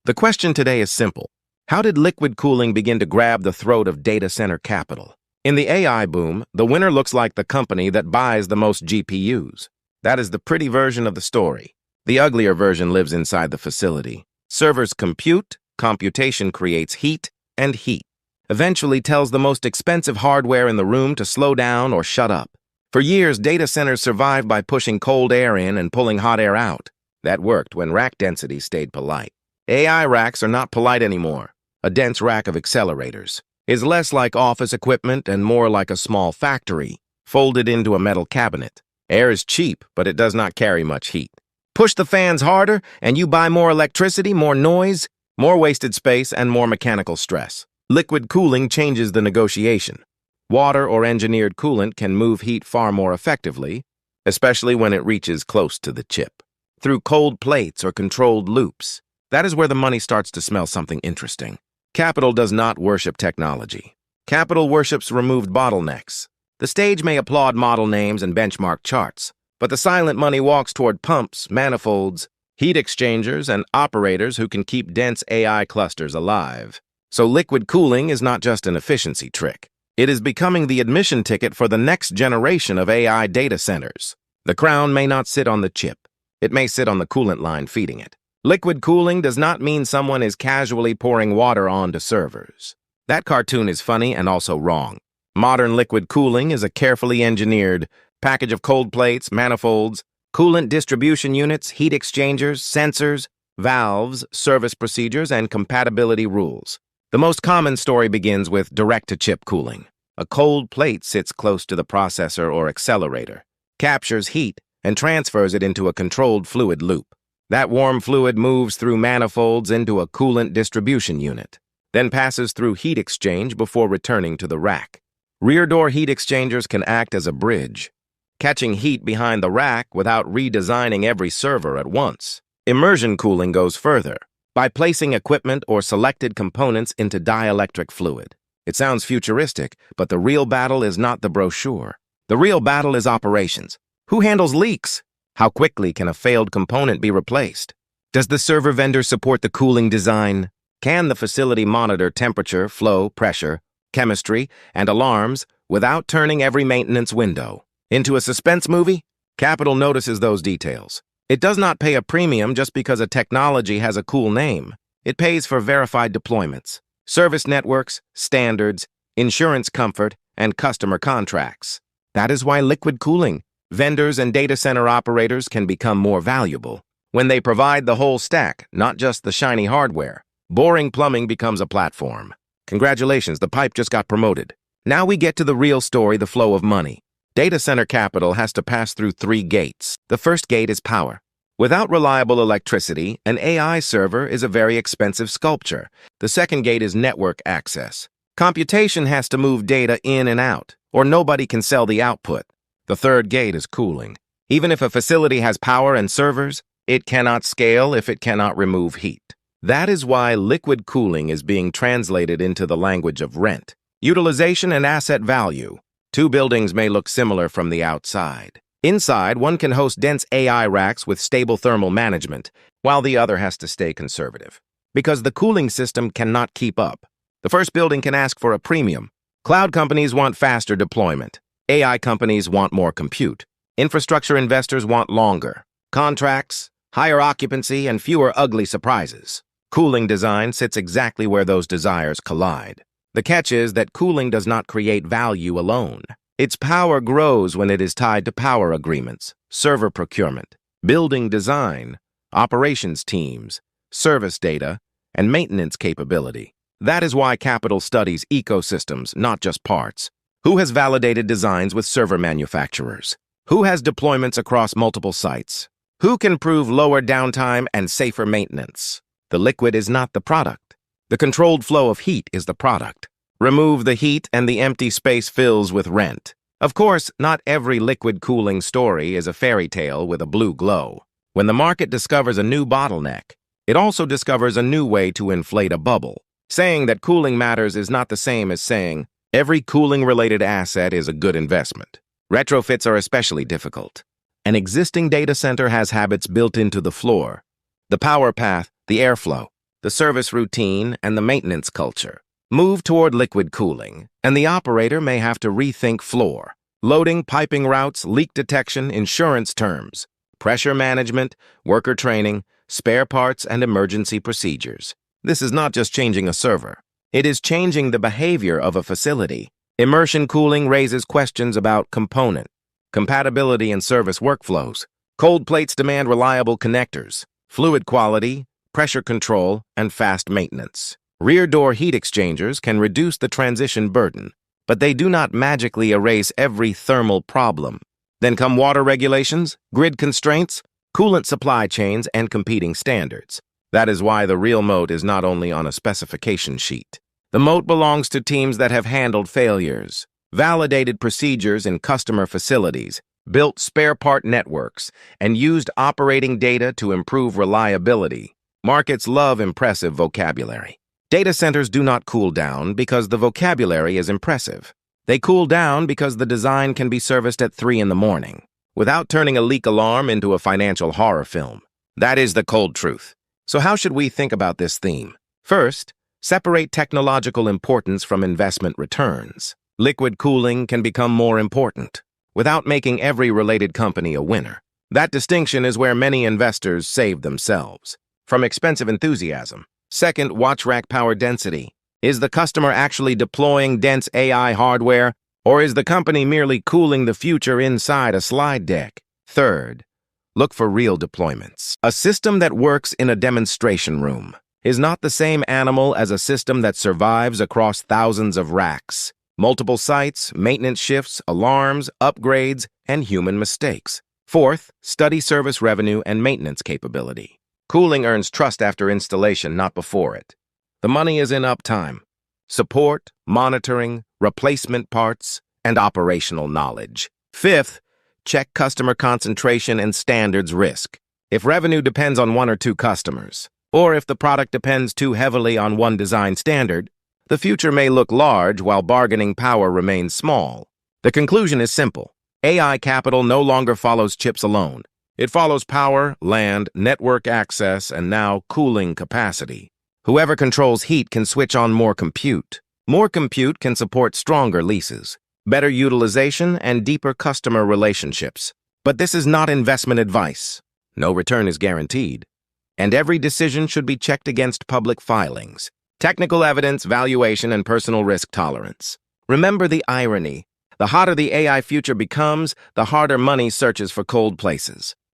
The question today is simple. How did liquid cooling begin to grab the throat of data center capital? In the AI boom, the winner looks like the company that buys the most GPUs. That is the pretty version of the story. The uglier version lives inside the facility. Servers compute, computation creates heat, and heat eventually tells the most expensive hardware in the room to slow down or shut up. For years, data centers survived by pushing cold air in and pulling hot air out. That worked when rack density stayed polite. AI racks are not polite anymore. A dense rack of accelerators is less like office equipment and more like a small factory, folded into a metal cabinet. Air is cheap, but it does not carry much heat. Push the fans harder, and you buy more electricity, more noise, more wasted space, and more mechanical stress. Liquid cooling changes the negotiation. Water or engineered coolant can move heat far more effectively, especially when it reaches close to the chip. Through cold plates or controlled loops. That is where the money starts to smell something interesting. Capital does not worship technology. Capital worships removed bottlenecks. The stage may applaud model names and benchmark charts, but the silent money walks toward pumps, manifolds, heat exchangers, and operators who can keep dense AI clusters alive. So liquid cooling is not just an efficiency trick. It is becoming the admission ticket for the next generation of AI data centers. The crown may not sit on the chip. It may sit on the coolant line feeding it. Liquid cooling does not mean someone is casually pouring water onto servers. That cartoon is funny and also wrong. Modern liquid cooling is a carefully engineered package of cold plates, manifolds, coolant distribution units, heat exchangers, sensors, valves, service procedures, and compatibility rules. The most common story begins with direct-to-chip cooling. A cold plate sits close to the processor or accelerator, captures heat, and transfers it into a controlled fluid loop. That warm fluid moves through manifolds into a coolant distribution unit, then passes through heat exchange before returning to the rack. Rear door heat exchangers can act as a bridge, catching heat behind the rack without redesigning every server at once. Immersion cooling goes further, by placing equipment or selected components into dielectric fluid. It sounds futuristic, but the real battle is not the brochure. The real battle is operations. Who handles leaks? How quickly can a failed component be replaced? Does the server vendor support the cooling design? Can the facility monitor temperature, flow, pressure, chemistry, and alarms without turning every maintenance window into a suspense movie? Capital notices those details. It does not pay a premium just because a technology has a cool name. It pays for verified deployments, service networks, standards, insurance comfort, and customer contracts. That is why liquid cooling, vendors and data center operators can become more valuable. When they provide the whole stack, not just the shiny hardware, boring plumbing becomes a platform. Congratulations, the pipe just got promoted. Now we get to the real story, the flow of money. Data center capital has to pass through 3 gates. The first gate is power. Without reliable electricity, an AI server is a very expensive sculpture. The second gate is network access. Computation has to move data in and out, or nobody can sell the output. The third gate is cooling. Even if a facility has power and servers, it cannot scale if it cannot remove heat. That is why liquid cooling is being translated into the language of rent, utilization, and asset value. 2 buildings may look similar from the outside. Inside, one can host dense AI racks with stable thermal management, while the other has to stay conservative. Because the cooling system cannot keep up. The first building can ask for a premium. Cloud companies want faster deployment. AI companies want more compute. Infrastructure investors want longer contracts, higher occupancy, and fewer ugly surprises. Cooling design sits exactly where those desires collide. The catch is that cooling does not create value alone. Its power grows when it is tied to power agreements, server procurement, building design, operations teams, service data, and maintenance capability. That is why capital studies ecosystems, not just parts. Who has validated designs with server manufacturers? Who has deployments across multiple sites? Who can prove lower downtime and safer maintenance? The liquid is not the product. The controlled flow of heat is the product. Remove the heat and the empty space fills with rent. Of course, not every liquid cooling story is a fairy tale with a blue glow. When the market discovers a new bottleneck, it also discovers a new way to inflate a bubble. Saying that cooling matters is not the same as saying every cooling-related asset is a good investment. Retrofits are especially difficult. An existing data center has habits built into the floor, the power path, the airflow. the service routine, and the maintenance culture. Move toward liquid cooling, and the operator may have to rethink floor, loading, piping routes, leak detection, insurance terms, pressure management, worker training, spare parts, and emergency procedures. This is not just changing a server. It is changing the behavior of a facility. Immersion cooling raises questions about component, compatibility, and service workflows. Cold plates demand reliable connectors, fluid quality, pressure control, and fast maintenance. Rear door heat exchangers can reduce the transition burden, but they do not magically erase every thermal problem. Then come water regulations, grid constraints, coolant supply chains, and competing standards. That is why the real moat is not only on a specification sheet. The moat belongs to teams that have handled failures, validated procedures in customer facilities, built spare part networks, and used operating data to improve reliability. Markets love impressive vocabulary. Data centers do not cool down because the vocabulary is impressive. They cool down because the design can be serviced at 3 in the morning, without turning a leak alarm into a financial horror film. That is the cold truth. So how should we think about this theme? First, separate technological importance from investment returns. Liquid cooling can become more important, without making every related company a winner. That distinction is where many investors save themselves. From expensive enthusiasm. Second, watch rack power density. Is the customer actually deploying dense AI hardware, or is the company merely cooling the future inside a slide deck? Third, look for real deployments. A system that works in a demonstration room is not the same animal as a system that survives across thousands of racks, multiple sites, maintenance shifts, alarms, upgrades, and human mistakes. Fourth, study service revenue and maintenance capability. Cooling earns trust after installation, not before it. The money is in uptime, support, monitoring, replacement parts, and operational knowledge. Fifth, check customer concentration and standards risk. If revenue depends on 1 or 2 customers, or if the product depends too heavily on one design standard, the future may look large while bargaining power remains small. The conclusion is simple. AI capital no longer follows chips alone. It follows power, land, network access, and now cooling capacity. Whoever controls heat can switch on more compute. More compute can support stronger leases, better utilization, and deeper customer relationships. But this is not investment advice. No return is guaranteed. And every decision should be checked against public filings, technical evidence, valuation, and personal risk tolerance. Remember the irony. The hotter the AI future becomes, the harder money searches for cold places.